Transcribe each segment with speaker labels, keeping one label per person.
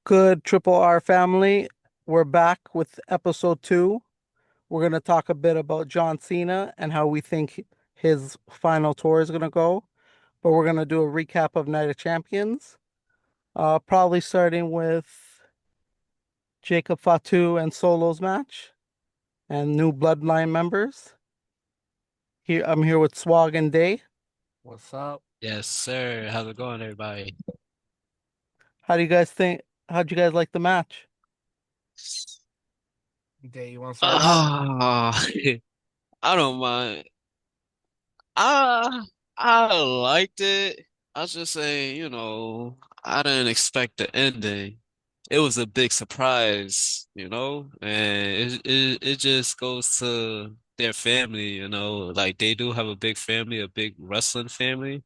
Speaker 1: Good Triple R family. We're back with episode 2. We're going to talk a bit about John Cena and how we think his final tour is going to go. But we're going to do a recap of Night of Champions, probably starting with Jacob Fatu and Solo's match and new Bloodline members. I'm here with Swag and Day.
Speaker 2: What's up?
Speaker 3: Yes, sir. How's it going, everybody?
Speaker 1: How do you guys think? How'd you guys like the match?
Speaker 2: Day, you want to start off?
Speaker 3: Ah, I don't mind. I I liked it. I was just saying, I didn't expect the ending. It was a big surprise, and it just goes to their family, like they do have a big family, a big wrestling family.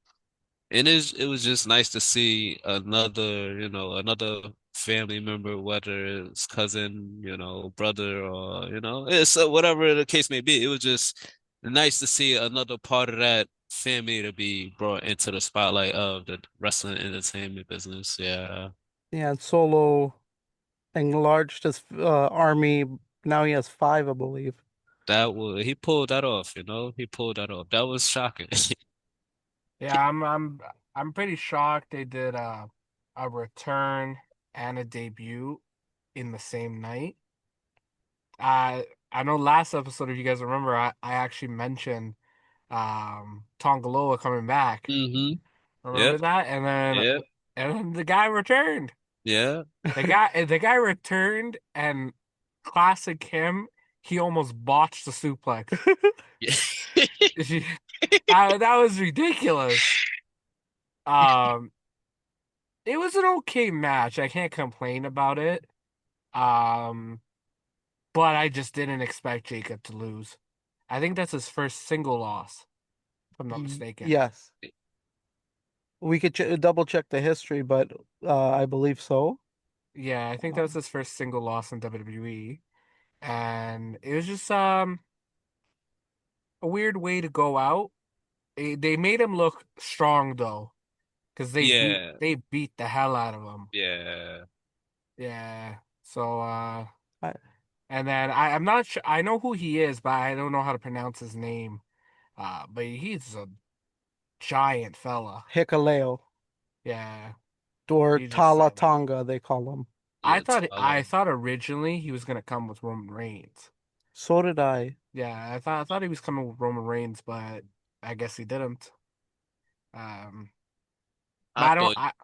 Speaker 3: And it was just nice to see another family member, whether it's cousin, brother, or it's whatever the case may be. It was just nice to see another part of that family to be brought into the spotlight of the wrestling entertainment business. Yeah,
Speaker 1: Yeah, and Solo enlarged his army. Now he has 5, I believe.
Speaker 3: he pulled that off. He pulled that off. That was shocking.
Speaker 2: Yeah, I'm pretty shocked they did a return and a debut in the same night. I know last episode, if you guys remember, I actually mentioned Tongaloa coming back.
Speaker 3: hmm
Speaker 2: Remember
Speaker 3: Yep.
Speaker 2: that?
Speaker 3: Yep.
Speaker 2: And then the guy returned.
Speaker 3: Yeah.
Speaker 2: The guy returned, and classic him, he almost botched the suplex.
Speaker 3: Yeah.
Speaker 2: That was ridiculous. Um, it was an okay match. I can't complain about it. Um, but I just didn't expect Jacob to lose. I think that's his first single loss, if I'm not mistaken.
Speaker 1: Yes. We could double check the history, but I believe so.
Speaker 2: Yeah, I think that was
Speaker 1: Um,
Speaker 2: his first single loss in WWE. And it was just a weird way to go out. They made him look strong though, because
Speaker 3: Yeah.
Speaker 2: they beat the hell out of him.
Speaker 3: Yeah.
Speaker 2: Yeah. So
Speaker 1: I,
Speaker 2: and then I'm not sure. I know who he is, but I don't know how to pronounce his name. But he's a giant fella.
Speaker 1: Hikaleo,
Speaker 2: Yeah,
Speaker 1: or
Speaker 2: he just.
Speaker 1: Tala Tonga, they call him.
Speaker 2: I
Speaker 3: Yeah,
Speaker 2: thought I
Speaker 3: Tyler.
Speaker 2: thought originally he was gonna come with Roman Reigns.
Speaker 1: So did I.
Speaker 2: Yeah, I thought he was coming with Roman Reigns, but I guess he didn't. Um, but
Speaker 3: I
Speaker 2: I don't.
Speaker 3: thought,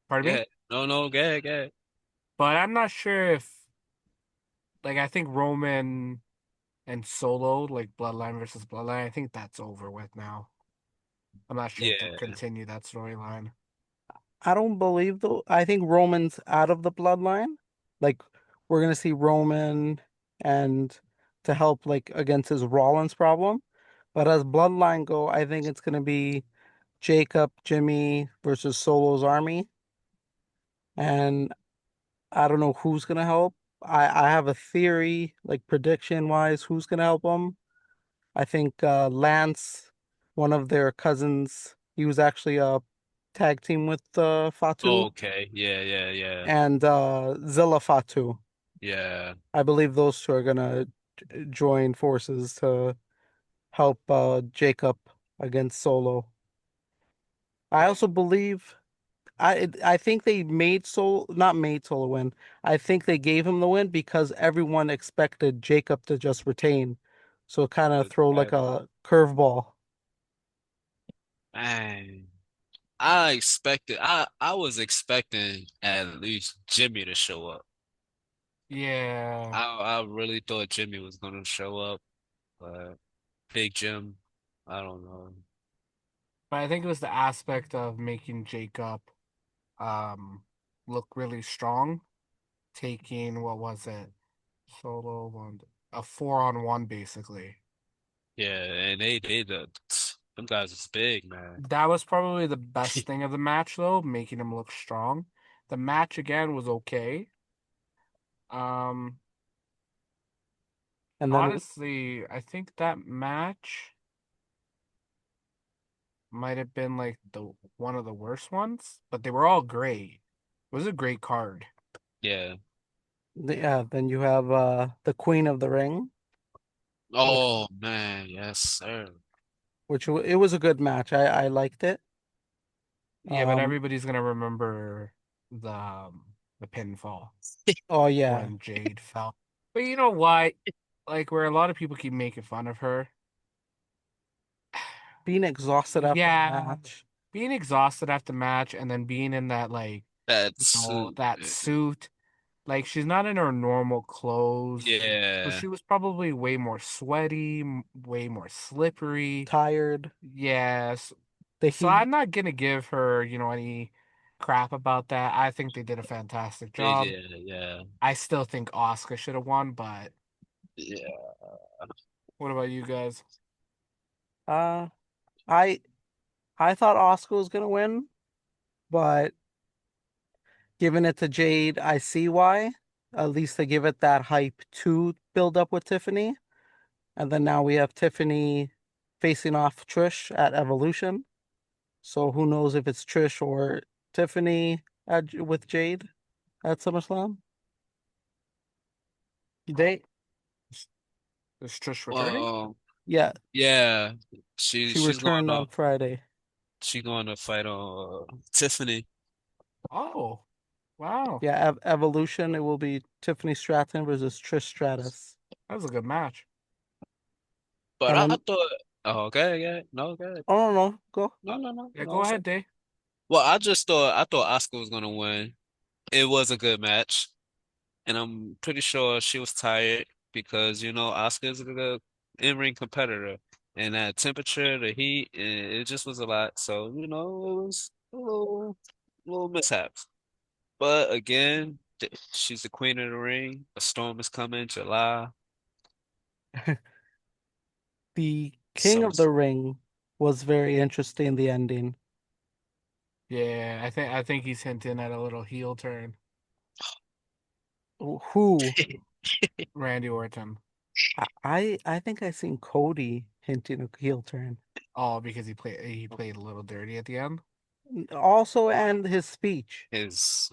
Speaker 2: Pardon me.
Speaker 3: yeah, no, go ahead.
Speaker 2: But I'm not sure if I think Roman and Solo, like Bloodline versus Bloodline, I think that's over with now. I'm not sure if they'll
Speaker 3: Yeah.
Speaker 2: continue that storyline.
Speaker 1: I don't believe though. I think Roman's out of the bloodline. Like we're gonna see Roman and to help like against his Rollins problem. But as bloodline go, I think it's gonna be Jacob, Jimmy versus Solo's army. And I don't know who's gonna help. I have a theory, like prediction wise, who's gonna help them. I think Lance, one of their cousins, he was actually a tag team with Fatu,
Speaker 3: Okay. Yeah.
Speaker 1: and Zilla Fatu.
Speaker 3: Yeah.
Speaker 1: I believe those two are gonna join forces to help Jacob against Solo. I also believe I think they made Solo, not made Solo win. I think they gave him the win because everyone expected Jacob to just retain. So kind of throw like
Speaker 3: Exactly.
Speaker 1: a curveball.
Speaker 3: Man, I was expecting at least Jimmy to show up.
Speaker 2: Yeah,
Speaker 3: I really thought Jimmy was gonna show up, but Big Jim, I don't know.
Speaker 2: but I think it was the aspect of making Jacob um look really strong, taking what was it, Solo one, a 4-on-1 basically.
Speaker 3: Yeah, and them guys is big, man.
Speaker 2: That was probably the best thing of the match, though, making him look strong. The match again was okay. Um,
Speaker 1: And then
Speaker 2: honestly, I think that match might have been like the one of the worst ones, but they were all great. It was a great card.
Speaker 3: Yeah.
Speaker 1: Yeah, then you have the Queen of the Ring, which
Speaker 3: Oh man, yes, sir.
Speaker 1: it was a good match. I liked it.
Speaker 2: Yeah, but
Speaker 1: Um,
Speaker 2: everybody's gonna remember the pinfall
Speaker 1: oh yeah,
Speaker 2: when Jade fell. But you know what? Like where a lot of people keep making fun of her.
Speaker 1: being exhausted after a
Speaker 2: Yeah,
Speaker 1: match.
Speaker 2: being exhausted after match and then being in that
Speaker 3: That's
Speaker 2: that suit. Like she's not in her normal clothes. So
Speaker 3: yeah,
Speaker 2: she was probably way more sweaty, way more slippery.
Speaker 1: Tired.
Speaker 2: Yes.
Speaker 1: The
Speaker 2: So
Speaker 1: heat.
Speaker 2: I'm not gonna give her, any crap about that. I think they did a fantastic
Speaker 3: they
Speaker 2: job.
Speaker 3: did, yeah,
Speaker 2: I still think Oscar should have won, but
Speaker 3: yeah.
Speaker 2: what about you guys?
Speaker 1: Uh, I I thought Oscar was gonna win, but giving it to Jade, I see why. At least they give it that hype to build up with Tiffany, and then now we have Tiffany facing off Trish at Evolution. So who knows if it's Trish or Tiffany with Jade at SummerSlam? They,
Speaker 2: Is Trish returning?
Speaker 3: Well,
Speaker 1: yeah,
Speaker 3: yeah,
Speaker 1: she
Speaker 3: she's going
Speaker 1: returned
Speaker 3: to
Speaker 1: on Friday.
Speaker 3: fight on Tiffany.
Speaker 2: Oh, wow.
Speaker 1: Yeah, Evolution. It will be Tiffany Stratton versus Trish Stratus.
Speaker 2: That was a good match.
Speaker 3: But
Speaker 1: And
Speaker 3: I
Speaker 1: then,
Speaker 3: thought, oh, okay, yeah, no, okay,
Speaker 1: oh no, no, go.
Speaker 2: Yeah,
Speaker 3: no.
Speaker 2: go
Speaker 3: So,
Speaker 2: ahead, Day.
Speaker 3: well, I thought Oscar was gonna win. It was a good match, and I'm pretty sure she was tired because Oscar's a good in-ring competitor, and that temperature, the heat, it just was a lot. So it was a little mishaps. But again, she's the queen of the ring. A storm is coming, July.
Speaker 1: The King
Speaker 3: Summer.
Speaker 1: of the Ring was very interesting. The ending.
Speaker 2: Yeah, I think he's hinting at a little heel turn.
Speaker 1: Who?
Speaker 2: Randy Orton.
Speaker 1: I think I seen Cody hinting a heel turn.
Speaker 2: Oh, because he played a little dirty at the end.
Speaker 1: Also, and his speech.
Speaker 3: His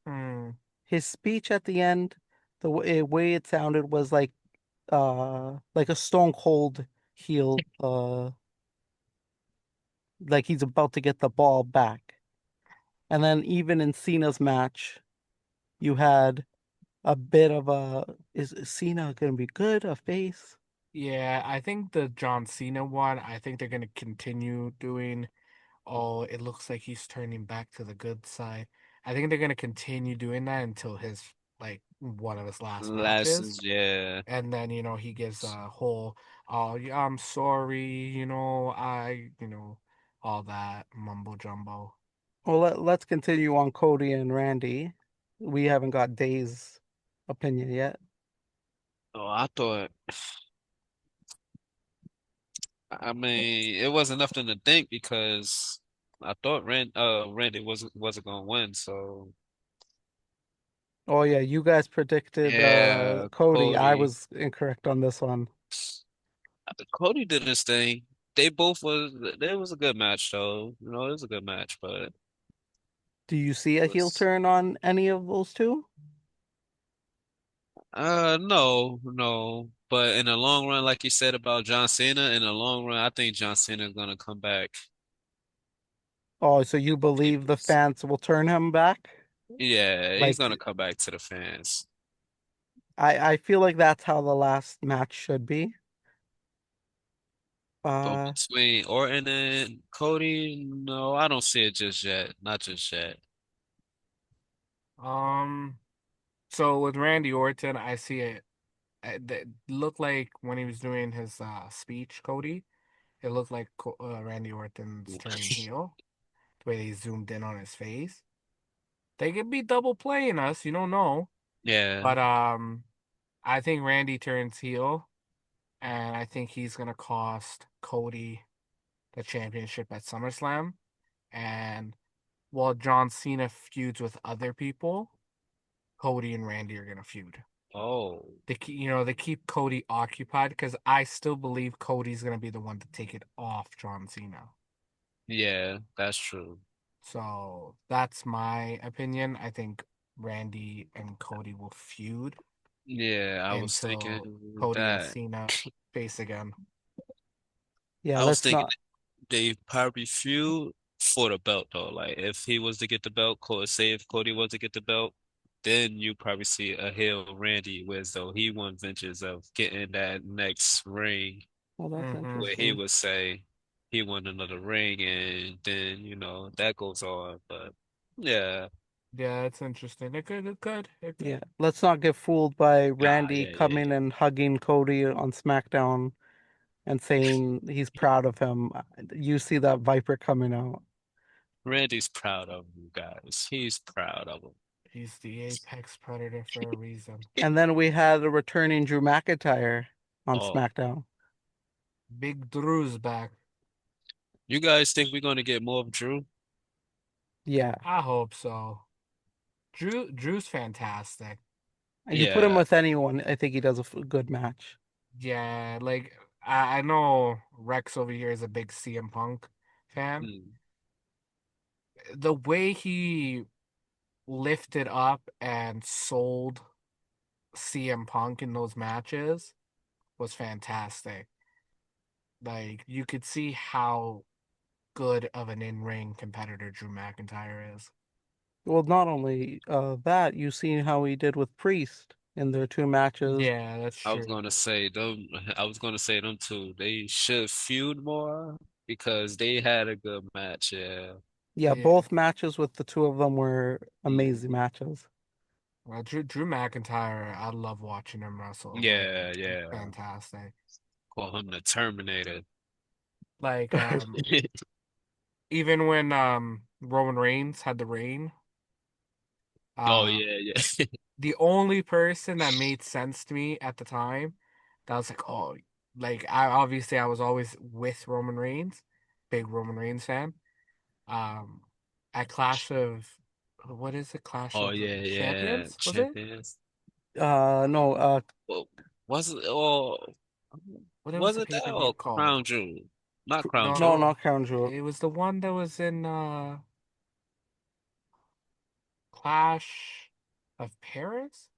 Speaker 2: Hmm.
Speaker 1: His speech at the end, the way it sounded was like a Stone Cold heel, like he's about to get the ball back. And then even in Cena's match, you had a bit of a, is Cena gonna be good, a face?
Speaker 2: Yeah, I think the John Cena one, I think they're gonna continue doing. Oh, it looks like he's turning back to the good side. I think they're gonna continue doing that until his one of his last matches.
Speaker 3: lessons, yeah.
Speaker 2: And then, he gives a whole, oh, yeah, I'm sorry, all that mumbo jumbo.
Speaker 1: Well, let's continue on Cody and Randy. We haven't got Day's opinion yet.
Speaker 3: Oh, I mean, it wasn't nothing to think because I thought Randy wasn't gonna win. So
Speaker 1: Oh yeah, you guys predicted
Speaker 3: yeah,
Speaker 1: Cody. I
Speaker 3: Cody,
Speaker 1: was incorrect on this one.
Speaker 3: Cody did his thing. It was a good match though. It was a good match, but it
Speaker 1: Do you see a heel
Speaker 3: was
Speaker 1: turn on any of those two?
Speaker 3: no, no. But in the long run, like you said about John Cena, in the long run, I think John Cena is gonna come back.
Speaker 1: Oh, so you believe the fans will turn him back?
Speaker 3: Yeah, he's
Speaker 1: Like
Speaker 3: gonna come back to the fans.
Speaker 1: I feel like that's how the last match should be.
Speaker 3: But
Speaker 1: Uh
Speaker 3: between Orton and Cody, no, I don't see it just yet. Not just yet.
Speaker 2: Um, so with Randy Orton, I see it. It looked like when he was doing his speech, Cody, it looked like Randy Orton's turning heel. The way they zoomed in on his face, they could be double playing us. You don't know,
Speaker 3: Yeah.
Speaker 2: but I think Randy turns heel, and I think he's gonna cost Cody the championship at SummerSlam. And while John Cena feuds with other people, Cody and Randy are gonna feud.
Speaker 3: Oh,
Speaker 2: They keep Cody occupied because I still believe Cody's gonna be the one to take it off John Cena.
Speaker 3: yeah, that's true.
Speaker 2: So that's my opinion. I think Randy and Cody will feud
Speaker 3: Yeah, I was
Speaker 2: until
Speaker 3: thinking
Speaker 2: Cody and
Speaker 3: that.
Speaker 2: Cena face again.
Speaker 1: Yeah,
Speaker 3: I was
Speaker 1: let's
Speaker 3: thinking
Speaker 1: not.
Speaker 3: they probably feud for the belt though. Like if he was to get the belt, say if Cody was to get the belt, then you probably see a heel Randy, whereas though he won ventures of getting that next ring
Speaker 1: Well, that's
Speaker 2: Mm-hmm.
Speaker 3: where he
Speaker 1: interesting.
Speaker 3: would say he won another ring and then, that goes on. But yeah.
Speaker 2: Yeah, it's interesting. It could.
Speaker 1: Yeah, let's not get fooled by
Speaker 3: Ah,
Speaker 1: Randy
Speaker 3: yeah, yeah,
Speaker 1: coming
Speaker 3: yeah.
Speaker 1: and hugging Cody on SmackDown and saying he's proud of him. You see that Viper coming out.
Speaker 3: Randy's proud of you guys. He's proud of him.
Speaker 2: He's the apex predator for a reason.
Speaker 1: And then we had a returning Drew McIntyre on
Speaker 3: Oh,
Speaker 1: SmackDown.
Speaker 2: Big Drew's back.
Speaker 3: you guys think we're gonna get more of Drew?
Speaker 1: Yeah,
Speaker 2: I hope so. Drew's fantastic.
Speaker 1: you put him
Speaker 3: Yeah.
Speaker 1: with anyone, I think he does a good match.
Speaker 2: Yeah, like I know Rex over here is a big CM Punk fan.
Speaker 3: Hmm.
Speaker 2: The way he lifted up and sold CM Punk in those matches was fantastic. Like you could see how good of an in-ring competitor Drew McIntyre is.
Speaker 1: Well, not only that, you've seen how he did with Priest in their two matches.
Speaker 2: Yeah, that's
Speaker 3: I was
Speaker 2: true.
Speaker 3: gonna say them. I was gonna say them too. They should feud more because they had a good match. Yeah.
Speaker 1: Yeah,
Speaker 2: Yeah.
Speaker 1: both matches with the two of them were
Speaker 3: Mm.
Speaker 1: amazing matches.
Speaker 2: Well, Drew McIntyre, I love watching him wrestle. Like
Speaker 3: Yeah, yeah.
Speaker 2: fantastic.
Speaker 3: Call him the Terminator.
Speaker 2: Like even when Roman Reigns had the reign,
Speaker 3: Oh
Speaker 2: uh
Speaker 3: yeah, yeah.
Speaker 2: the only person that made sense to me at the time that was like, oh, like I was always with Roman Reigns, big Roman Reigns fan. Um, at Clash of what is it? Clash
Speaker 3: Oh
Speaker 2: of
Speaker 3: yeah, yeah.
Speaker 2: Champions, was it?
Speaker 3: Champions.
Speaker 1: No,
Speaker 3: Well, was it? Oh,
Speaker 2: What was
Speaker 3: was
Speaker 2: the
Speaker 3: it that
Speaker 2: pay-per-view
Speaker 3: or
Speaker 2: called?
Speaker 3: Crown Jewel? Not Crown
Speaker 2: No,
Speaker 1: no,
Speaker 3: Jewel.
Speaker 1: not Crown Jewel.
Speaker 2: it was the one that was in Clash of Paris.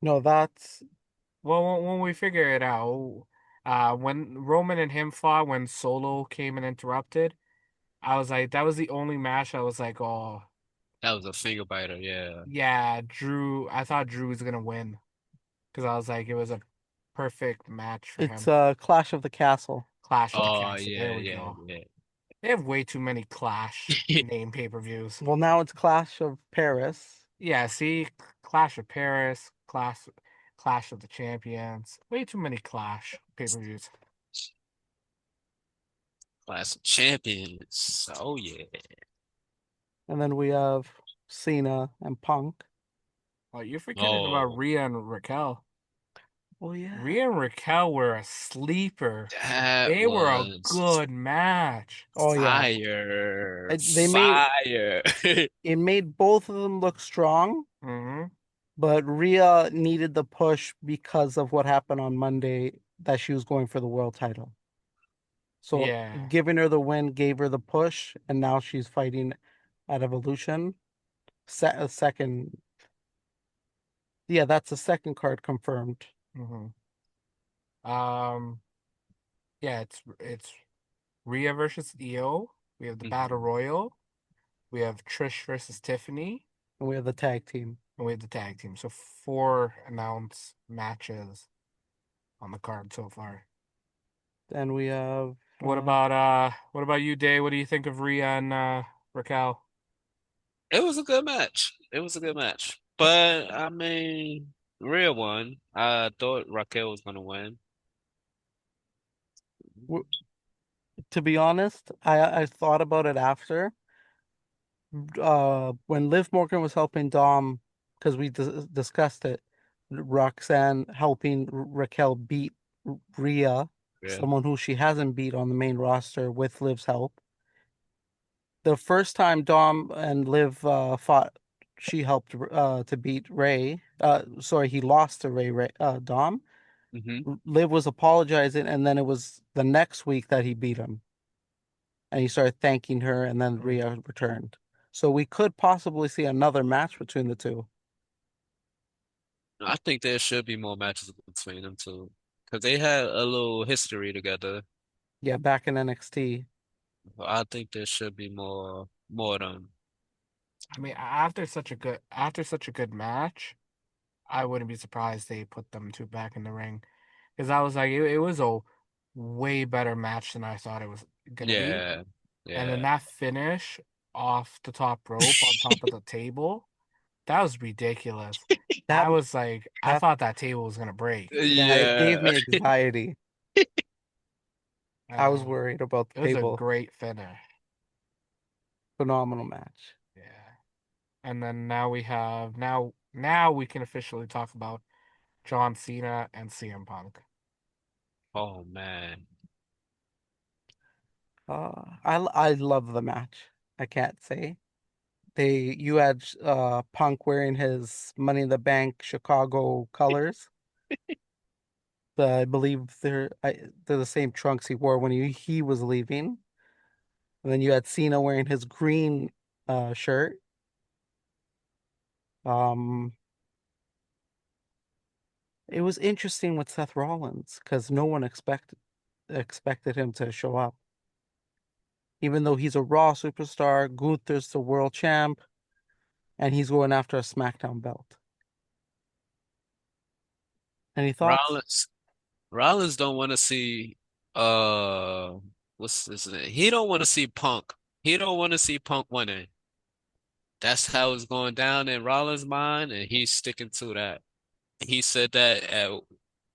Speaker 1: No, that's
Speaker 2: Well, when we figure it out, when Roman and him fought, when Solo came and interrupted, I was like, that was the only match I was like, oh,
Speaker 3: That was a finger biter. Yeah.
Speaker 2: yeah, Drew. I thought Drew was gonna win because I was like, it was a perfect match for
Speaker 1: it's
Speaker 2: him.
Speaker 1: Clash of the Castle.
Speaker 2: Clash of the
Speaker 3: Oh
Speaker 2: Castle.
Speaker 3: yeah,
Speaker 2: There we
Speaker 3: yeah,
Speaker 2: go. They have way too many Clash
Speaker 3: yeah.
Speaker 2: name pay-per-views.
Speaker 1: Well, now it's Clash of Paris.
Speaker 2: Yeah, see, Clash of Paris, Clash of the Champions. Way too many Clash pay-per-views.
Speaker 3: Class of Champions. Oh yeah.
Speaker 1: And then we have Cena and Punk.
Speaker 2: Oh, you're forgetting about
Speaker 3: Oh,
Speaker 2: Rhea and Raquel.
Speaker 1: Oh yeah.
Speaker 2: Rhea and Raquel were a sleeper.
Speaker 3: that
Speaker 2: They were a
Speaker 3: was
Speaker 2: good match.
Speaker 1: Oh yeah.
Speaker 3: fire.
Speaker 1: They made
Speaker 3: Fire.
Speaker 1: it made both of them look strong,
Speaker 2: Hmm.
Speaker 1: but Rhea needed the push because of what happened on Monday that she was going for the world title. So
Speaker 2: Yeah.
Speaker 1: giving her the win gave her the push, and now she's fighting at Evolution. Second, yeah, that's the second card confirmed.
Speaker 2: Hmm. Um. Yeah. It's Rhea versus Io. We have the Battle
Speaker 3: Mhm.
Speaker 2: Royal. We have Trish versus Tiffany,
Speaker 1: And we have the tag team.
Speaker 2: and we have the tag team. So four announced matches on the card so far.
Speaker 1: Then we have
Speaker 2: What about you, Day? What do you think of Rhea and Raquel?
Speaker 3: It was a good match. It was a good match. But I mean, real one. I thought Raquel was gonna win.
Speaker 1: w- to be honest, I thought about it after when Liv Morgan was helping Dom because we discussed it. Roxanne helping Raquel beat Rhea,
Speaker 3: Yeah.
Speaker 1: someone who she hasn't beat on the main roster with Liv's help. The first time Dom and Liv fought, she helped to beat Ray. Sorry, he lost to Dom.
Speaker 3: Hmm.
Speaker 1: Liv was apologizing, and then it was the next week that he beat him, and he started thanking her, and then
Speaker 2: Mm.
Speaker 1: Rhea returned. So we could possibly see another match between the two.
Speaker 3: I think there should be more matches between them two because they had a little history together.
Speaker 1: Yeah, back in NXT.
Speaker 3: I think there should be more of them.
Speaker 2: I mean, after such a good match, I wouldn't be surprised they put them two back in the ring because I was like, it was a way better match than I thought it was gonna be.
Speaker 3: Yeah,
Speaker 2: And then
Speaker 3: yeah.
Speaker 2: that finish off the top rope on top of the table, that was ridiculous.
Speaker 1: That
Speaker 2: I was like, I
Speaker 1: that
Speaker 2: thought that table was gonna break.
Speaker 1: yeah, it gave
Speaker 3: Yeah.
Speaker 1: me anxiety. I was
Speaker 2: Uh,
Speaker 1: worried about the
Speaker 2: it was a
Speaker 1: table.
Speaker 2: great finish.
Speaker 1: Phenomenal match.
Speaker 2: Yeah. And then now we can officially talk about John Cena and CM Punk.
Speaker 3: Oh man.
Speaker 1: I love the match. I can't say. You had Punk wearing his Money in the Bank Chicago colors. I believe they're the same trunks he wore when he was leaving. And then you had Cena wearing his green shirt. Um, it was interesting with Seth Rollins because no one expected him to show up. Even though he's a Raw superstar, Gunther's the world champ, and he's going after a SmackDown belt. Any thoughts?
Speaker 3: Rollins don't want to see uh what's his name? He don't want to see Punk. He don't want to see Punk winning. That's how it's going down in Rollins' mind, and he's sticking to that. He said that at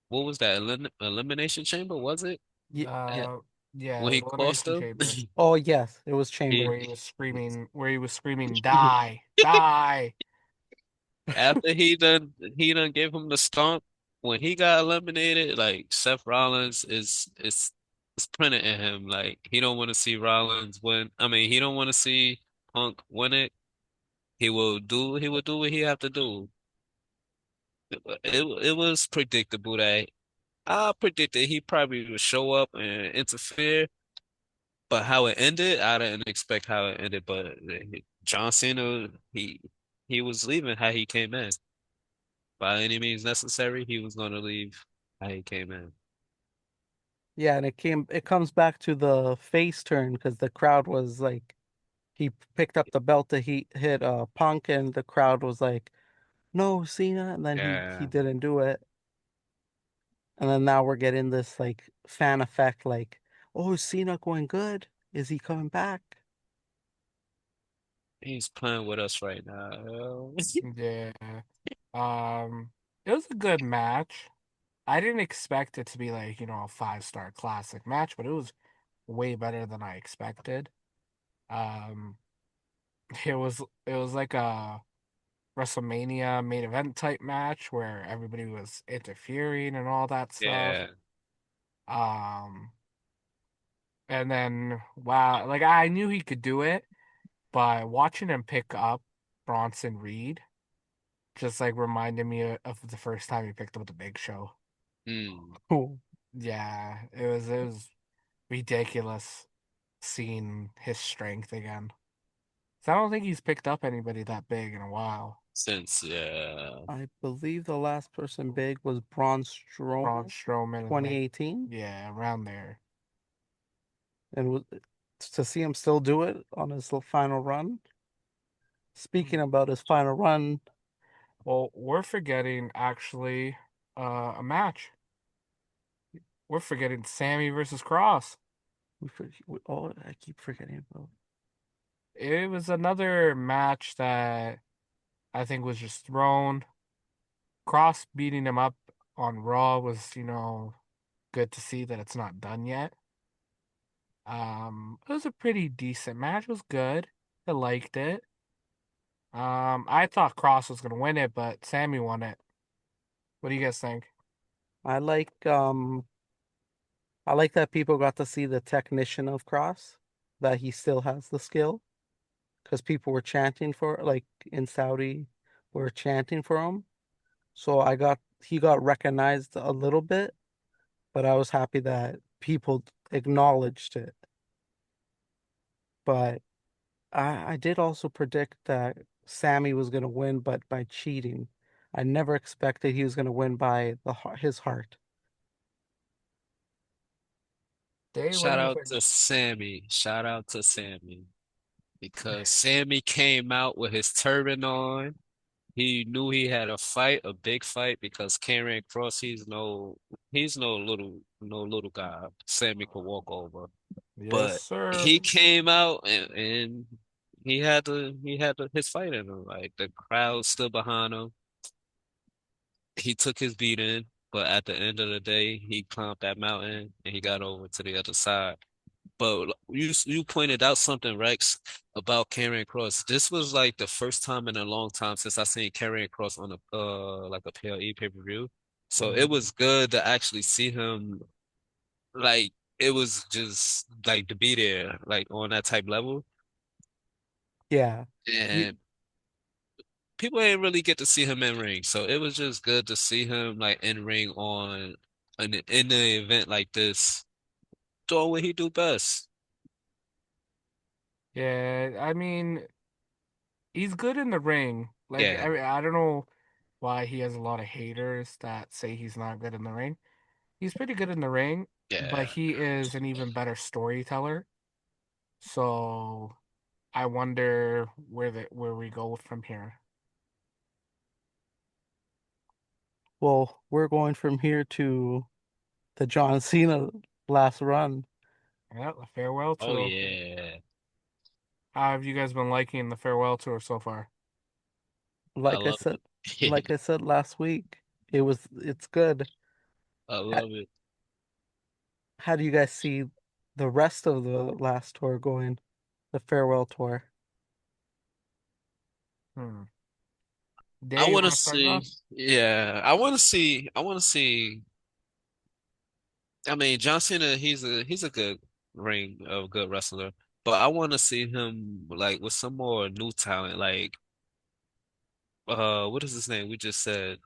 Speaker 3: what was that Elimination Chamber? Was it?
Speaker 1: Ye-
Speaker 3: Yeah,
Speaker 2: Uh, yeah,
Speaker 3: when
Speaker 2: the
Speaker 3: he cost
Speaker 2: Elimination
Speaker 3: him,
Speaker 2: Chamber
Speaker 1: oh yes, it was Chamber.
Speaker 2: where
Speaker 3: he
Speaker 2: where he was screaming, "Die, die!"
Speaker 3: after he done gave him the stomp when he got eliminated. Like Seth Rollins is printed in him. Like he don't want to see Rollins win. I mean, he don't want to see Punk win it. He will do what he have to do. It was predictable that I predicted he probably would show up and interfere, but how it ended, I didn't expect how it ended. But John Cena, he was leaving how he came in. By any means necessary, he was going to leave how he came in.
Speaker 1: Yeah, and it comes back to the face turn because the crowd was like he picked up the belt to hit Punk and the crowd was like, "No, Cena," and then he
Speaker 3: Yeah,
Speaker 1: didn't do it. And then now we're getting this like fan effect like, "Oh, is Cena going good? Is he coming back?"
Speaker 3: he's playing with us right now.
Speaker 2: Yeah. Um, it was a good match. I didn't expect it to be like, a 5-star classic match, but it was way better than I expected. Um, it was like a WrestleMania main event type match where everybody was interfering and all that stuff.
Speaker 3: Yeah,
Speaker 2: Um, and then wow, like I knew he could do it, but watching him pick up Bronson Reed just like reminded me of the first time he picked up the Big Show.
Speaker 3: mm,
Speaker 1: Oh,
Speaker 2: Yeah, it was ridiculous seeing his strength again. 'Cause I don't think he's picked up anybody that big in a while.
Speaker 3: since yeah,
Speaker 1: I believe the last person big was Braun
Speaker 2: Braun
Speaker 1: Strowman,
Speaker 2: Strowman and like
Speaker 1: 2018,
Speaker 2: yeah, around there.
Speaker 1: and to see him still do it on his final run. Speaking about his final run,
Speaker 2: Well, we're forgetting actually a match. We're forgetting Sammy versus Cross.
Speaker 1: oh, I keep forgetting about.
Speaker 2: It was another match that I think was just thrown. Cross beating him up on Raw was, good to see that it's not done yet. It was a pretty decent match. It was good. I liked it. I thought Cross was gonna win it, but Sammy won it. What do you guys think?
Speaker 1: I like um I like that people got to see the technician of Cross, that he still has the skill because people were chanting for like in Saudi were chanting for him. So he got recognized a little bit, but I was happy that people acknowledged it. But I did also predict that Sammy was gonna win, but by cheating. I never expected he was going to win by his heart.
Speaker 2: They
Speaker 3: Shout
Speaker 2: went with
Speaker 3: out
Speaker 2: a
Speaker 3: to Sammy. Shout out to Sammy. Because Sammy came out with his turban on. He knew he had a fight, a big fight, because Karrion Cross, he's no little guy. Sammy could walk over.
Speaker 2: yes,
Speaker 3: But
Speaker 2: sir.
Speaker 3: he came out and his fight in him. Like the crowd stood behind him. He took his beating, but at the end of the day, he climbed that mountain and he got over to the other side. But you pointed out something, Rex, about Karrion Cross. This was like the first time in a long time since I seen Karrion Cross on a like a PLE pay-per-view. So
Speaker 2: Mhm.
Speaker 3: it was good to actually see him like it was just like to be there, like on that type level.
Speaker 1: Yeah. You
Speaker 3: And people ain't really get to see him in ring. So it was just good to see him like in ring on in the event like this, doing what he do best.
Speaker 2: Yeah, I mean, he's good in the ring. Like
Speaker 3: Yeah,
Speaker 2: I don't know why he has a lot of haters that say he's not good in the ring. He's pretty good in the ring, but
Speaker 3: yeah.
Speaker 2: he is an even better storyteller. So I wonder where we go from here.
Speaker 1: well, we're going from here to the John Cena last run.
Speaker 2: Yeah, the farewell
Speaker 3: Oh
Speaker 2: tour.
Speaker 3: yeah.
Speaker 2: How have you guys been liking the farewell tour so far?
Speaker 3: I
Speaker 1: Like I
Speaker 3: love
Speaker 1: said, like
Speaker 3: it.
Speaker 1: I said last week, it's good.
Speaker 3: I
Speaker 1: How,
Speaker 3: love it.
Speaker 1: how do you guys see the rest of the last tour going? The farewell tour.
Speaker 2: Hmm.
Speaker 3: I
Speaker 2: Day, you
Speaker 3: want to
Speaker 2: want to start it
Speaker 3: see,
Speaker 2: off?
Speaker 3: yeah, I want to see. I mean, John Cena, he's a good a good wrestler, but I want to see him like with some more new talent, like what is his name? We just said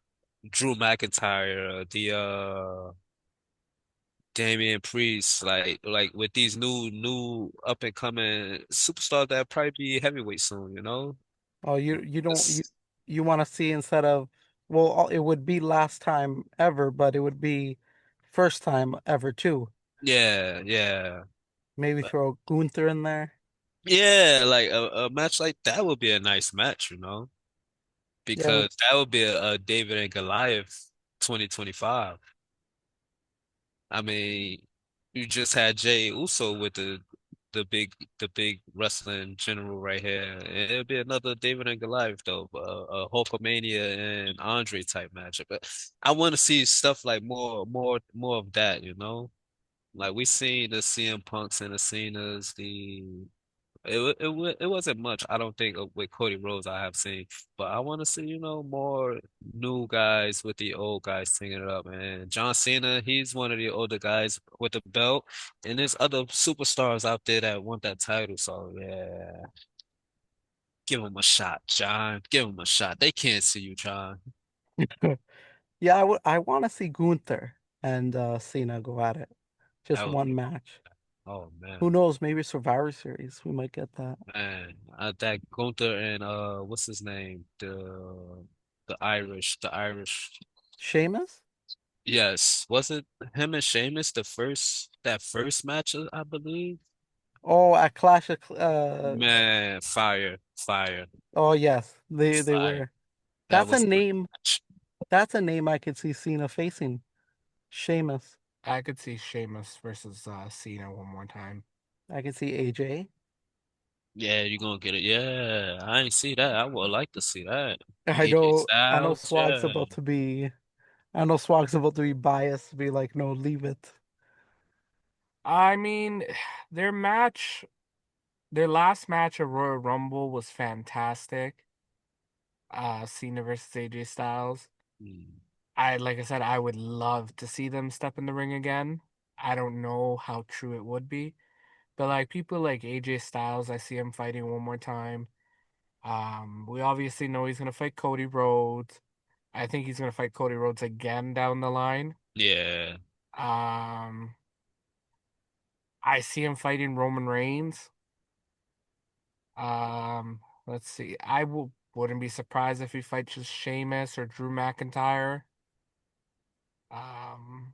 Speaker 3: Drew McIntyre, the Damian Priest, like with these new up and coming superstars that probably be heavyweight soon, you know?
Speaker 1: Oh, you don't
Speaker 3: It's-
Speaker 1: you want to see instead of well, it would be last time ever, but it would be first time ever too.
Speaker 3: yeah, yeah.
Speaker 1: Maybe throw Gunther in there.
Speaker 3: Yeah, like a match like that would be a nice match, you know,
Speaker 1: Yeah, with
Speaker 3: because that would be a David and Goliath 2025. I mean, you just had Jay Uso with the big wrestling general right here. And it'll be another David and Goliath though, a Hulkamania and Andre type matchup. But I want to see stuff like more of that, you know? Like we seen the CM Punks and the Cenas, it wasn't much, I don't think, with Cody Rhodes I have seen, but I want to see, you know, more new guys with the old guys singing it up. And John Cena, he's one of the older guys with the belt, and there's other superstars out there that want that title. So yeah, give him a shot, John. Give him a shot. They can't see you, John.
Speaker 1: yeah, I want to see Gunther and Cena go at it. Just
Speaker 3: That would
Speaker 1: one
Speaker 3: be,
Speaker 1: match.
Speaker 3: oh man,
Speaker 1: Who knows? Maybe Survivor Series. We might get that.
Speaker 3: man, that Gunther and what's his name, the Irish.
Speaker 1: Sheamus?
Speaker 3: Yes, was it him and Sheamus that first match, I believe?
Speaker 1: Oh, at Clash of
Speaker 3: Man, fire, fire,
Speaker 1: oh yes, they
Speaker 3: fire.
Speaker 1: were.
Speaker 3: That
Speaker 1: That's a
Speaker 3: was a
Speaker 1: name.
Speaker 3: match.
Speaker 1: That's a name I could see Cena facing. Sheamus.
Speaker 2: I could see Sheamus versus Cena one more time.
Speaker 1: I could see AJ.
Speaker 3: Yeah, you're gonna get it. Yeah, I ain't see that. I would like to see that.
Speaker 1: I
Speaker 3: AJ
Speaker 1: know I know
Speaker 3: Styles,
Speaker 1: Swag's
Speaker 3: yeah.
Speaker 1: about to be I know Swag's about to be biased to be like, no, leave it.
Speaker 2: I mean, their match, their last match of Royal Rumble was fantastic. Cena versus AJ Styles.
Speaker 3: Hmm.
Speaker 2: Like I said, I would love to see them step in the ring again. I don't know how true it would be, but like people like AJ Styles, I see him fighting one more time. We obviously know he's gonna fight Cody Rhodes. I think he's gonna fight Cody Rhodes again down the line.
Speaker 3: Yeah,
Speaker 2: Um, I see him fighting Roman Reigns. Let's see. I will. Wouldn't be surprised if he fights just Sheamus or Drew McIntyre. Um,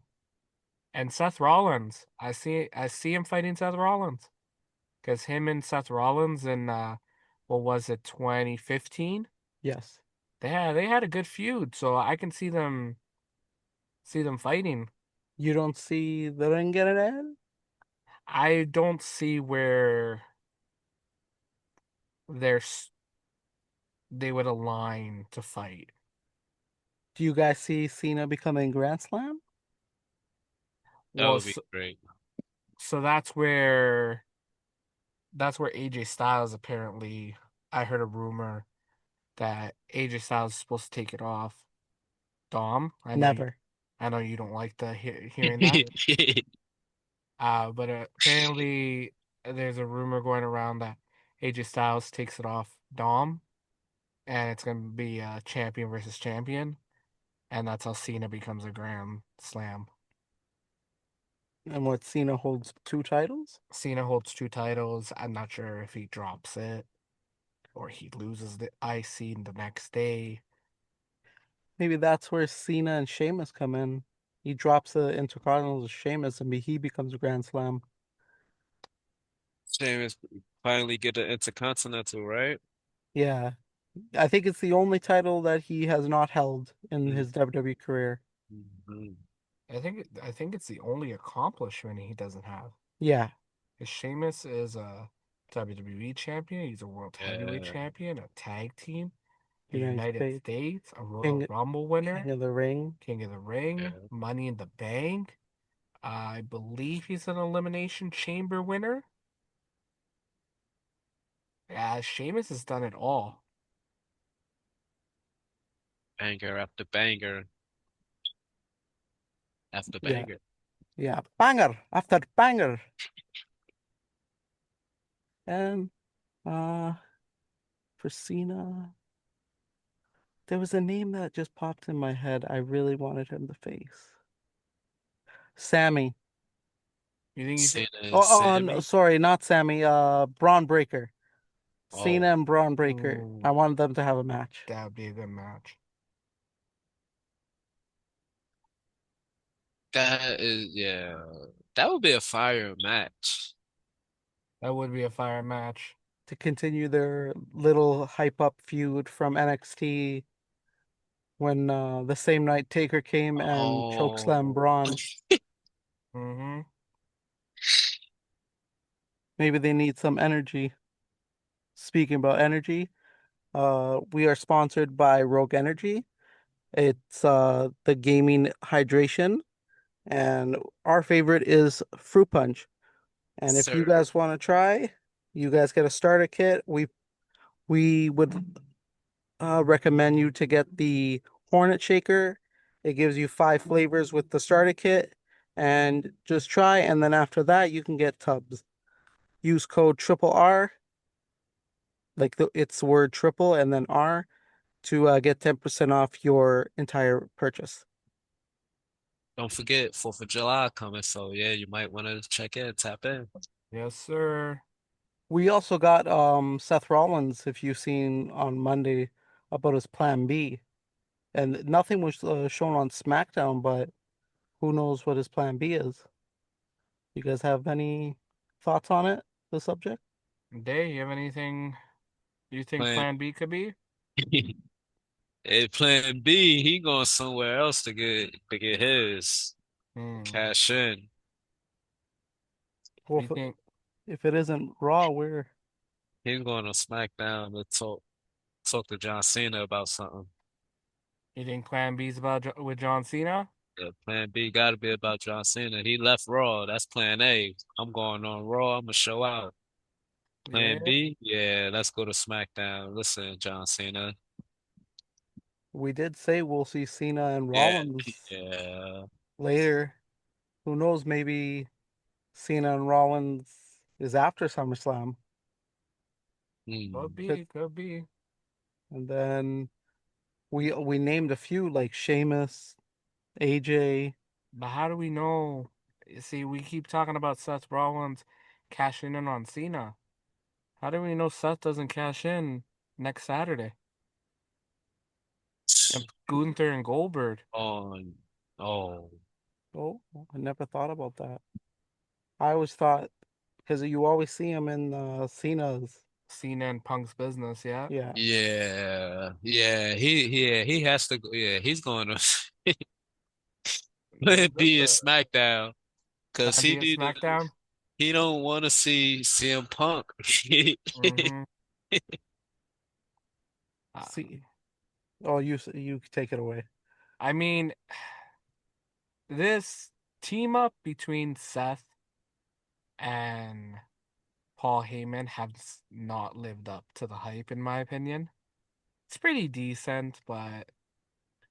Speaker 2: and Seth Rollins. I see him fighting Seth Rollins because him and Seth Rollins in what was it, 2015?
Speaker 1: Yes.
Speaker 2: They had a good feud, so I can see them fighting.
Speaker 1: You don't see the ring getting in?
Speaker 2: I don't see where they're they would align to fight.
Speaker 1: Do you guys see Cena becoming Grand Slam?
Speaker 3: That
Speaker 2: Well,
Speaker 3: would be
Speaker 2: so,
Speaker 3: great.
Speaker 2: so that's where AJ Styles apparently. I heard a rumor that AJ Styles is supposed to take it off. Dom,
Speaker 1: Never.
Speaker 2: I know you don't like hearing that. But apparently there's a rumor going around that AJ Styles takes it off Dom, and it's gonna be champion versus champion, and that's how Cena becomes a Grand Slam.
Speaker 1: And what, Cena holds two titles?
Speaker 2: Cena holds two titles. I'm not sure if he drops it or he loses the IC the next day.
Speaker 1: Maybe that's where Cena and Sheamus come in. He drops the Intercontinental to Sheamus and he becomes a Grand Slam.
Speaker 3: James finally get the Intercontinental, right?
Speaker 1: Yeah. I think it's the only title that he has not held in his WWE career.
Speaker 3: Mhm.
Speaker 2: I think it's the only accomplishment he doesn't have.
Speaker 1: Yeah.
Speaker 2: 'Cause Sheamus is a WWE champion. He's a world heavyweight
Speaker 3: Yeah,
Speaker 2: champion, a tag team, a
Speaker 1: United
Speaker 2: United
Speaker 1: States.
Speaker 2: States, a Royal
Speaker 1: King,
Speaker 2: Rumble
Speaker 1: King
Speaker 2: winner,
Speaker 1: of the Ring.
Speaker 2: King of the Ring,
Speaker 3: yeah.
Speaker 2: Money in the Bank. I believe he's an Elimination Chamber winner. Yeah, Sheamus has done it all.
Speaker 3: Banger after banger after
Speaker 1: Yeah.
Speaker 3: banger.
Speaker 1: Yeah. Banger after banger. And uh for Cena, there was a name that just popped in my head. I really wanted him to face. Sammy.
Speaker 2: You think he's?
Speaker 3: Cena
Speaker 1: Oh,
Speaker 3: and
Speaker 1: oh no,
Speaker 3: Sammy.
Speaker 1: sorry, not Sammy. Braun Breaker. Cena
Speaker 3: Oh,
Speaker 1: and Braun Breaker. I
Speaker 2: Ooh,
Speaker 1: wanted them to have a match.
Speaker 2: that would be a good match.
Speaker 3: that is yeah. That would be a fire match.
Speaker 2: That would be a fire match.
Speaker 1: To continue their little hype up feud from NXT when the same night Taker came and chokeslam
Speaker 3: Oh,
Speaker 1: Braun.
Speaker 2: Mm-hmm.
Speaker 1: Maybe they need some energy. Speaking about energy, we are sponsored by Rogue Energy. It's the gaming hydration, and our favorite is fruit punch. And if you
Speaker 3: sir.
Speaker 1: guys want to try, you guys get a starter kit. We would recommend you to get the Hornet Shaker. It gives you 5 flavors with the starter kit, and just try. And then after that, you can get tubs. Use code triple R, like it's the word triple and then R, to get 10% off your entire purchase.
Speaker 3: Don't forget 4th of July coming, so yeah, you might want to check in, tap in.
Speaker 2: Yes, sir.
Speaker 1: We also got Seth Rollins, if you've seen on Monday about his plan B. And nothing was shown on SmackDown, but who knows what his plan B is. You guys have any thoughts on it, the subject?
Speaker 2: Day, you have anything you think
Speaker 3: Plan
Speaker 2: Plan B could be?
Speaker 3: And plan B, he going somewhere else to get his
Speaker 2: Hmm.
Speaker 3: cash in.
Speaker 1: Well,
Speaker 2: You think
Speaker 1: if it isn't Raw, where
Speaker 3: He's going to SmackDown to talk to John Cena about something.
Speaker 2: you think Plan B's about with John Cena?
Speaker 3: Yeah, plan B got to be about John Cena. He left Raw. That's plan A. I'm going on Raw. I'm gonna show out. Plan
Speaker 2: Yeah.
Speaker 3: B, yeah, let's go to SmackDown. Listen, John Cena.
Speaker 1: we did say we'll see Cena and
Speaker 3: Yeah,
Speaker 1: Rollins
Speaker 3: yeah.
Speaker 1: later. Who knows? Maybe Cena and Rollins is after SummerSlam.
Speaker 2: Could
Speaker 3: Hmm.
Speaker 2: be, could be.
Speaker 1: And then we named a few like Sheamus, AJ.
Speaker 2: But how do we know? You see, we keep talking about Seth Rollins cashing in on Cena. How do we know Seth doesn't cash in next Saturday? And Gunther and Goldberg.
Speaker 3: on. Oh,
Speaker 1: Oh, I never thought about that. I always thought because you always see him in Cena's.
Speaker 2: Cena and Punk's business, yeah.
Speaker 1: Yeah.
Speaker 3: yeah, yeah. He has to. Yeah, he's going to
Speaker 2: That's
Speaker 3: be in
Speaker 2: a
Speaker 3: SmackDown because
Speaker 2: Can be at SmackDown.
Speaker 3: he don't want to see CM Punk.
Speaker 2: Mm-hmm. Uh,
Speaker 1: See. Oh, you take it away.
Speaker 2: I mean, this team up between Seth and Paul Heyman has not lived up to the hype, in my opinion. It's pretty decent, but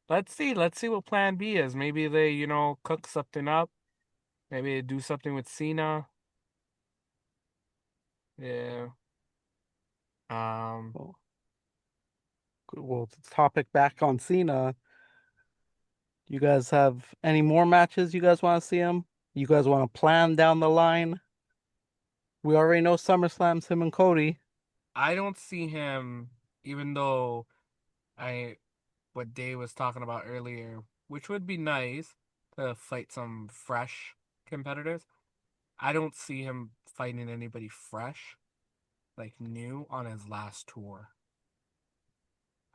Speaker 2: let's see. Let's see what Plan B is. Maybe they, cook something up. Maybe they do something with Cena. Yeah. Um,
Speaker 1: Well, well, topic back on Cena. You guys have any more matches you guys want to see him? You guys want to plan down the line? We already know SummerSlam's him and Cody.
Speaker 2: I don't see him, even though I what Dave was talking about earlier, which would be nice to fight some fresh competitors. I don't see him fighting anybody fresh, like new, on his last tour.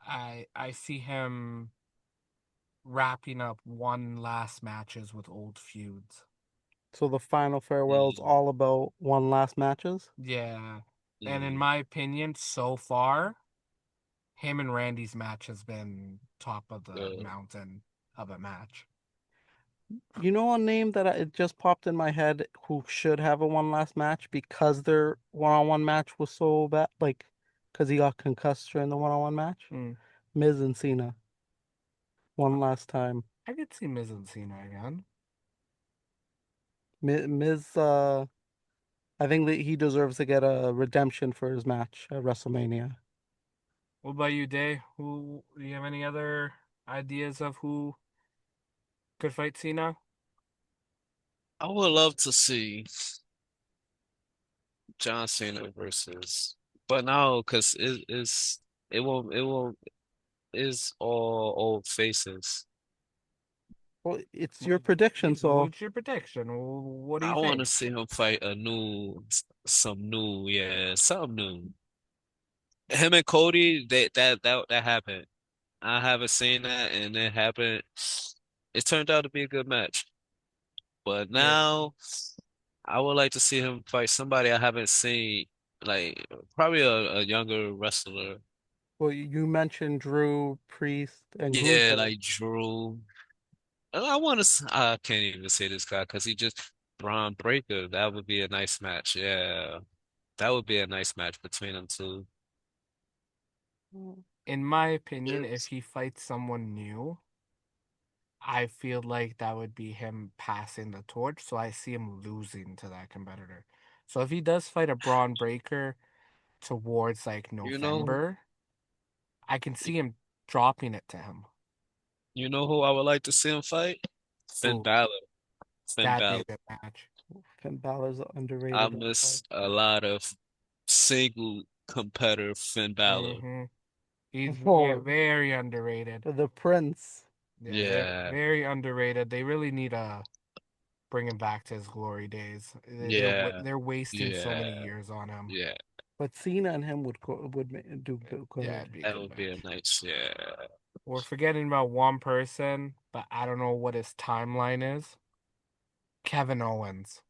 Speaker 2: I see him wrapping up one last matches with old feuds.
Speaker 1: So the final farewell is
Speaker 3: Mm,
Speaker 1: all about one last matches.
Speaker 2: Yeah. And in
Speaker 3: mm,
Speaker 2: my opinion, so far, him and Randy's match has been top of the
Speaker 3: good.
Speaker 2: mountain of a match.
Speaker 1: You know a name that it just popped in my head who should have a one last match because their one-on-one match was so bad, like because he got concussed during the one-on-one match.
Speaker 2: Mm.
Speaker 1: Miz and Cena, one last time.
Speaker 2: I could see Miz and Cena again.
Speaker 1: Miz, I think that he deserves to get a redemption for his match at WrestleMania.
Speaker 2: What about you, Day? Who do you have any other ideas of who could fight Cena?
Speaker 3: I would love to see John Cena versus, but no, because it won't is all old faces.
Speaker 1: Well, it's your prediction, so
Speaker 2: What's your prediction? What do you
Speaker 3: I want to
Speaker 2: think?
Speaker 3: see him fight some new, yeah, something new. Him and Cody, that happened. I haven't seen that, and it happened. It turned out to be a good match. But
Speaker 2: Yeah.
Speaker 3: now I would like to see him fight somebody I haven't seen, like probably a younger wrestler.
Speaker 1: well, you mentioned Drew, Priest, and
Speaker 3: Yeah,
Speaker 1: Gunther.
Speaker 3: like Drew. I want to. I can't even say this guy because he just Braun Breaker. That would be a nice match. Yeah, that would be a nice match between them two.
Speaker 2: In my opinion, if
Speaker 3: Yes.
Speaker 2: he fights someone new, I feel like that would be him passing the torch. So I see him losing to that competitor. So if he does fight a Braun Breaker towards like
Speaker 3: You know,
Speaker 2: November, I can see him dropping it to him.
Speaker 3: you know who I would like to see him fight? Finn
Speaker 2: Ooh,
Speaker 3: Balor. Finn
Speaker 2: that'd be a
Speaker 3: Balor.
Speaker 2: good match.
Speaker 1: Finn Balor's
Speaker 3: I
Speaker 1: underrated as well.
Speaker 3: miss a lot of single competitor Finn Balor.
Speaker 2: Mm-hmm. He's
Speaker 1: Oh,
Speaker 2: very underrated.
Speaker 1: the Prince.
Speaker 2: Yeah, very
Speaker 3: Yeah,
Speaker 2: very underrated. They really need to bring him back to his glory days.
Speaker 3: yeah,
Speaker 2: They're wasting so many
Speaker 3: yeah,
Speaker 2: years on him.
Speaker 3: yeah.
Speaker 1: But Cena and him do
Speaker 2: Yeah,
Speaker 1: good.
Speaker 2: it'd be a
Speaker 3: That
Speaker 2: good
Speaker 3: would be a
Speaker 2: match.
Speaker 3: nice, yeah.
Speaker 2: We're forgetting about one person, but I don't know what his timeline is. Kevin Owens.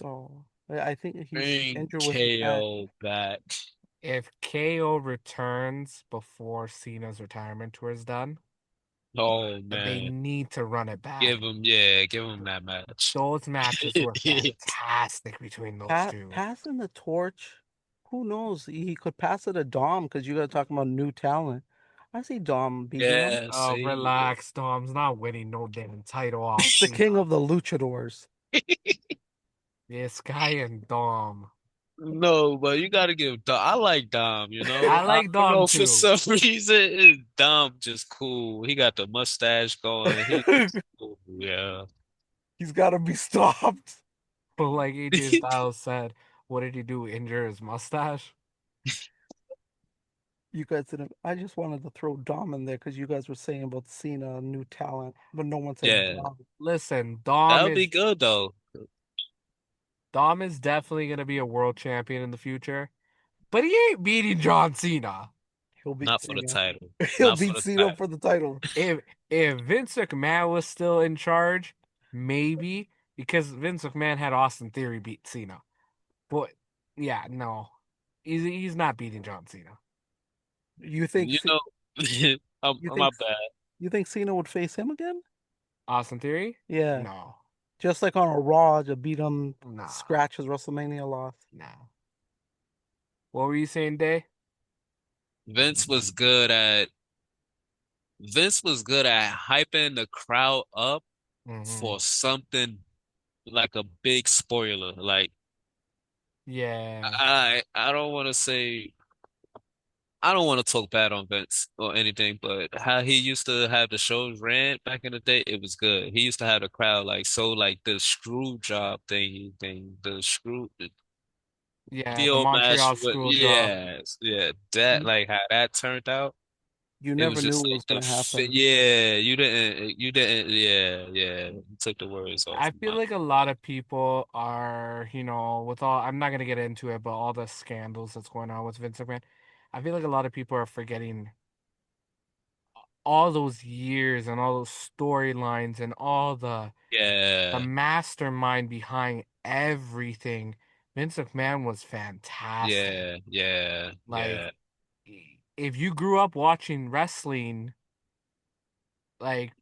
Speaker 1: Oh, I think he's
Speaker 3: Bring
Speaker 1: injured with his neck.
Speaker 3: KO back.
Speaker 2: If KO returns before Cena's retirement tour is done,
Speaker 3: Oh
Speaker 2: they
Speaker 3: man,
Speaker 2: need to run it back.
Speaker 3: give him that match.
Speaker 2: Those matches were fantastic between those two.
Speaker 1: Passing the torch. Who knows? He could pass it to Dom because you got to talk about new talent. I see Dom beating him.
Speaker 3: Yeah,
Speaker 2: Oh,
Speaker 3: see.
Speaker 2: relax, Dom's not winning no damn title off
Speaker 1: He's the king
Speaker 2: Cena.
Speaker 1: of the luchadors.
Speaker 2: This guy and Dom.
Speaker 3: No, but you gotta give Dom. I like Dom, you know.
Speaker 2: I
Speaker 3: I
Speaker 2: like
Speaker 3: don't
Speaker 2: Dom
Speaker 3: know for
Speaker 2: too,
Speaker 3: some reason Dom just cool. He got the mustache going. He just cool, yeah.
Speaker 1: He's got to be stopped.
Speaker 2: but like AJ Styles said, what did he do? Injure his mustache?
Speaker 1: You guys didn't. I just wanted to throw Dom in there because you guys were saying about Cena, new talent, but no one said
Speaker 3: Yeah,
Speaker 1: Dom.
Speaker 2: Listen,
Speaker 3: that would be good though.
Speaker 2: Dom is definitely gonna be a world champion in the future, but he ain't beating John Cena.
Speaker 1: He'll beat
Speaker 3: Not for the
Speaker 1: Cena.
Speaker 3: title.
Speaker 1: He'll
Speaker 3: Not for
Speaker 1: beat
Speaker 3: the
Speaker 1: Cena
Speaker 3: title.
Speaker 1: for the title.
Speaker 2: If Vince McMahon was still in charge, maybe because Vince McMahon had Austin Theory beat Cena. But yeah, no, he's not beating John Cena.
Speaker 1: You think
Speaker 3: You know,
Speaker 1: you
Speaker 3: my
Speaker 1: think
Speaker 3: bad.
Speaker 1: you think Cena would face him again?
Speaker 2: Austin Theory?
Speaker 1: Yeah,
Speaker 2: No,
Speaker 1: just like on a Raw to beat him,
Speaker 2: nah,
Speaker 1: scratch his WrestleMania loss.
Speaker 2: nah. What were you saying, Day?
Speaker 3: Vince was good at Vince was good at hyping the crowd up
Speaker 2: Mm-hmm.
Speaker 3: for something like a big spoiler. Like
Speaker 2: Yeah,
Speaker 3: I don't want to say I don't want to talk bad on Vince or anything, but how he used to have the shows ran back in the day, it was good. He used to have the crowd like so like the screw job thing, the screw the
Speaker 2: yeah. The
Speaker 3: steel match
Speaker 2: Montreal
Speaker 3: with
Speaker 2: School Job.
Speaker 3: yes, yeah, that
Speaker 1: You,
Speaker 3: like how that turned out.
Speaker 1: you
Speaker 3: It
Speaker 1: never
Speaker 3: was
Speaker 1: knew
Speaker 3: just
Speaker 1: it
Speaker 3: like
Speaker 1: was gonna happen.
Speaker 3: yeah, you didn't yeah, you took the words off
Speaker 2: I
Speaker 3: of
Speaker 2: feel
Speaker 3: mine.
Speaker 2: like a lot of people are, with all, I'm not gonna get into it, but all the scandals that's going on with Vince McMahon, I feel like a lot of people are forgetting all those years and all those storylines and all the
Speaker 3: Yeah,
Speaker 2: mastermind behind everything. Vince McMahon was fantastic.
Speaker 3: yeah.
Speaker 2: Like, if you grew up watching wrestling, like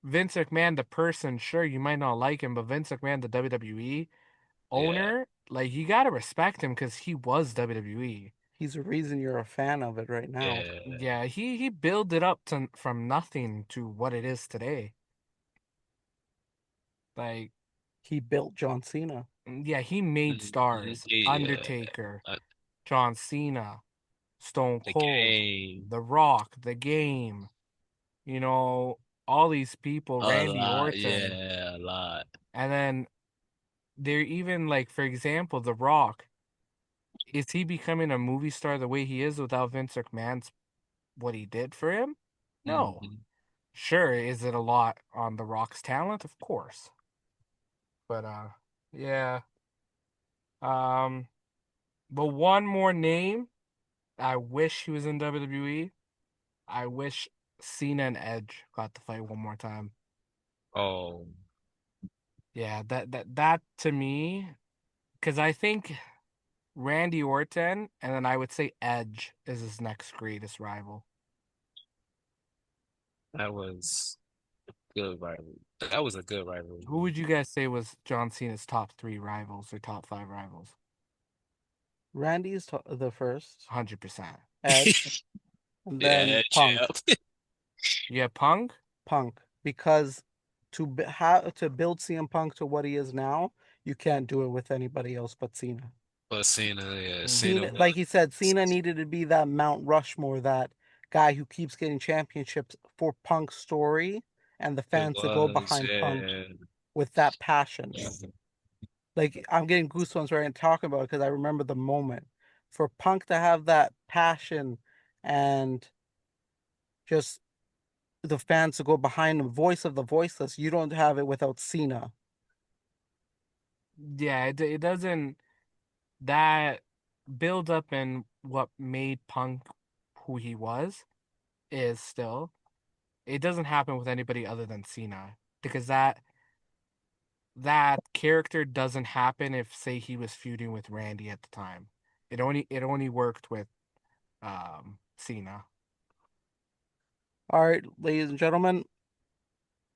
Speaker 2: Vince McMahon, the person, sure, you might not like him, but Vince McMahon, the WWE
Speaker 3: Yeah,
Speaker 2: owner, like, you gotta respect him because he was WWE.
Speaker 1: He's the reason you're a fan of it right now.
Speaker 3: yeah,
Speaker 2: Yeah, he built it up to from nothing to what it is today. Like,
Speaker 1: He built John Cena.
Speaker 2: yeah, he made stars.
Speaker 3: yeah.
Speaker 2: Undertaker,
Speaker 3: Uh,
Speaker 2: John Cena, Stone
Speaker 3: the
Speaker 2: Cold,
Speaker 3: game,
Speaker 2: The Rock, The Game, you know, all these people,
Speaker 3: a
Speaker 2: Randy
Speaker 3: lot,
Speaker 2: Orton.
Speaker 3: yeah, a lot.
Speaker 2: And then they're even like, for example, The Rock. Is he becoming a movie star the way he is without Vince McMahon's what he did for him? No.
Speaker 3: Hmm.
Speaker 2: Sure, is it a lot on The Rock's talent? Of course. But yeah. Um but one more name. I wish he was in WWE. I wish Cena and Edge got to fight one more time.
Speaker 3: Oh,
Speaker 2: Yeah, that to me, because I think Randy Orton and then I would say Edge is his next greatest rival.
Speaker 3: that was good rivalry. That was a good rivalry.
Speaker 2: Who would you guys say was John Cena's top three rivals or top five rivals?
Speaker 1: Randy's the first,
Speaker 2: 100%.
Speaker 1: Edge, and
Speaker 3: Yeah,
Speaker 1: then Punk.
Speaker 3: champ.
Speaker 2: Yeah, Punk?
Speaker 1: Punk, because to build CM Punk to what he is now, you can't do it with anybody else but Cena.
Speaker 3: But Cena, yeah, Cena
Speaker 2: Mm-hmm.
Speaker 1: Cena, like he said, Cena needed to be that Mount Rushmore, that guy who keeps getting championships for Punk's story and the
Speaker 3: it
Speaker 1: fans to go
Speaker 3: was,
Speaker 1: behind Punk
Speaker 3: yeah.
Speaker 1: with that passion. Like I'm getting goosebumps right now talking about it because I remember the moment for Punk to have that passion and just the fans to go behind him, voice of the voiceless. You don't have it without Cena.
Speaker 2: Yeah, it doesn't. That build up and what made Punk who he was is still. It doesn't happen with anybody other than Cena because that character doesn't happen if say he was feuding with Randy at the time. It only worked with Cena.
Speaker 1: All right, ladies and gentlemen,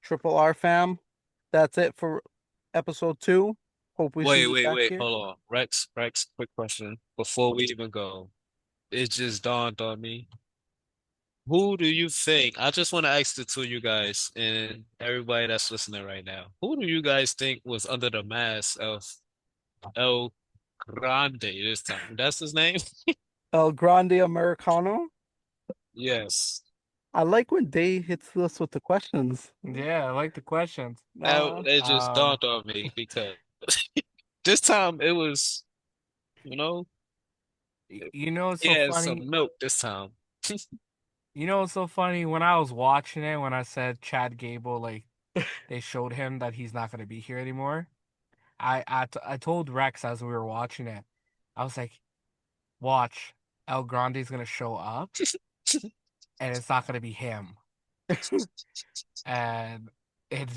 Speaker 1: Triple R fam, that's it for episode 2. Hope we see you back
Speaker 3: Wait,
Speaker 1: here.
Speaker 3: hold on. Rex, quick question. Before we even go, it just dawned on me. Who do you think? I just want to ask the two of you guys and everybody that's listening right now. Who do you guys think was under the mask of El Grande this time? That's his name?
Speaker 1: El Grande Americano.
Speaker 3: Yes.
Speaker 1: I like when Day hits us with the questions.
Speaker 2: Yeah, I like the questions.
Speaker 3: It just
Speaker 2: Um,
Speaker 3: dawned on me because this time it was, you know,
Speaker 2: you know, it's
Speaker 3: he
Speaker 2: so
Speaker 3: had
Speaker 2: funny.
Speaker 3: some milk this time.
Speaker 2: You know what's so funny? When I was watching it, when I said Chad Gable, like they showed him that he's not gonna be here anymore. I told Rex as we were watching it, I was like, watch, El Grande's gonna show up, and it's not gonna be him. And it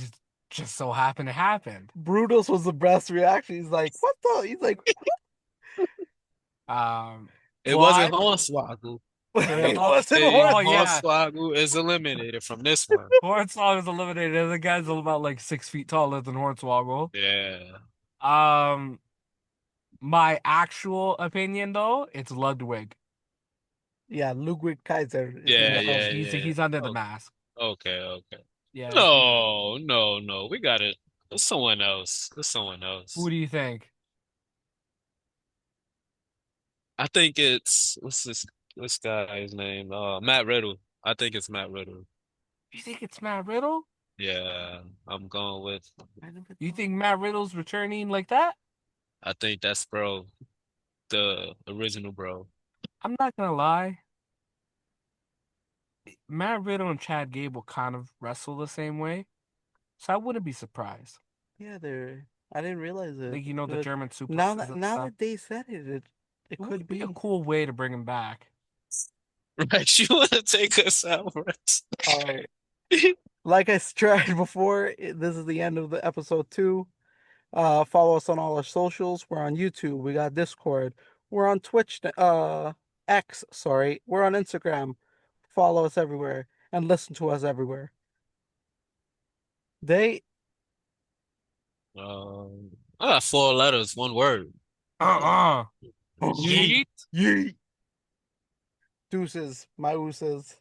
Speaker 2: just so happened it happened.
Speaker 1: Brutus was the best reaction. He's like, "What the?" He's like,
Speaker 2: Um,
Speaker 3: It wasn't
Speaker 2: but
Speaker 3: Hornswoggle.
Speaker 1: "It
Speaker 3: Let's
Speaker 1: wasn't
Speaker 3: say
Speaker 2: oh
Speaker 1: horse."
Speaker 2: yeah,
Speaker 3: Hornswoggle is eliminated from this one.
Speaker 2: Hornswoggle is eliminated. The guy's about like 6 feet taller than Hornswoggle.
Speaker 3: Yeah.
Speaker 2: Um, my actual opinion though, it's Ludwig.
Speaker 1: Yeah, Ludwig Kaiser is
Speaker 3: Yeah,
Speaker 1: gonna
Speaker 2: Yeah,
Speaker 1: come.
Speaker 3: yeah, yeah.
Speaker 2: he's under the
Speaker 3: Oh,
Speaker 2: mask.
Speaker 3: okay, okay.
Speaker 2: Yeah.
Speaker 3: No, no, no. We got it. There's someone else. There's someone
Speaker 2: Who
Speaker 3: else.
Speaker 2: do you think?
Speaker 3: I think it's what's guy's name? Matt Riddle. I think it's Matt Riddle.
Speaker 2: You think it's Matt Riddle?
Speaker 3: Yeah, I'm going with.
Speaker 1: I never
Speaker 2: You
Speaker 1: thought.
Speaker 2: think Matt Riddle's returning like that?
Speaker 3: I think that's bro, the original bro.
Speaker 2: I'm not gonna lie. Matt Riddle and Chad Gable kind of wrestle the same way, so I wouldn't be surprised.
Speaker 1: Yeah, they're. I didn't realize it.
Speaker 2: Like you know the
Speaker 1: But
Speaker 2: German suplexes and
Speaker 1: now
Speaker 2: stuff.
Speaker 1: that they said it, it
Speaker 2: It
Speaker 1: could
Speaker 2: would be a
Speaker 1: be.
Speaker 2: cool way to bring him back.
Speaker 3: Right, you want to take us out, Rex?
Speaker 1: All right. Like I tried before, this is the end of the episode 2. Follow us on all our socials. We're on YouTube. We got Discord. We're on Twitch. X. Sorry. We're on Instagram. Follow us everywhere and listen to us everywhere. They.
Speaker 3: I got 4 letters, one word.
Speaker 2: Uh-uh.
Speaker 1: Yeet.
Speaker 2: Yeet.
Speaker 1: Yeet. Deuces. My ooses.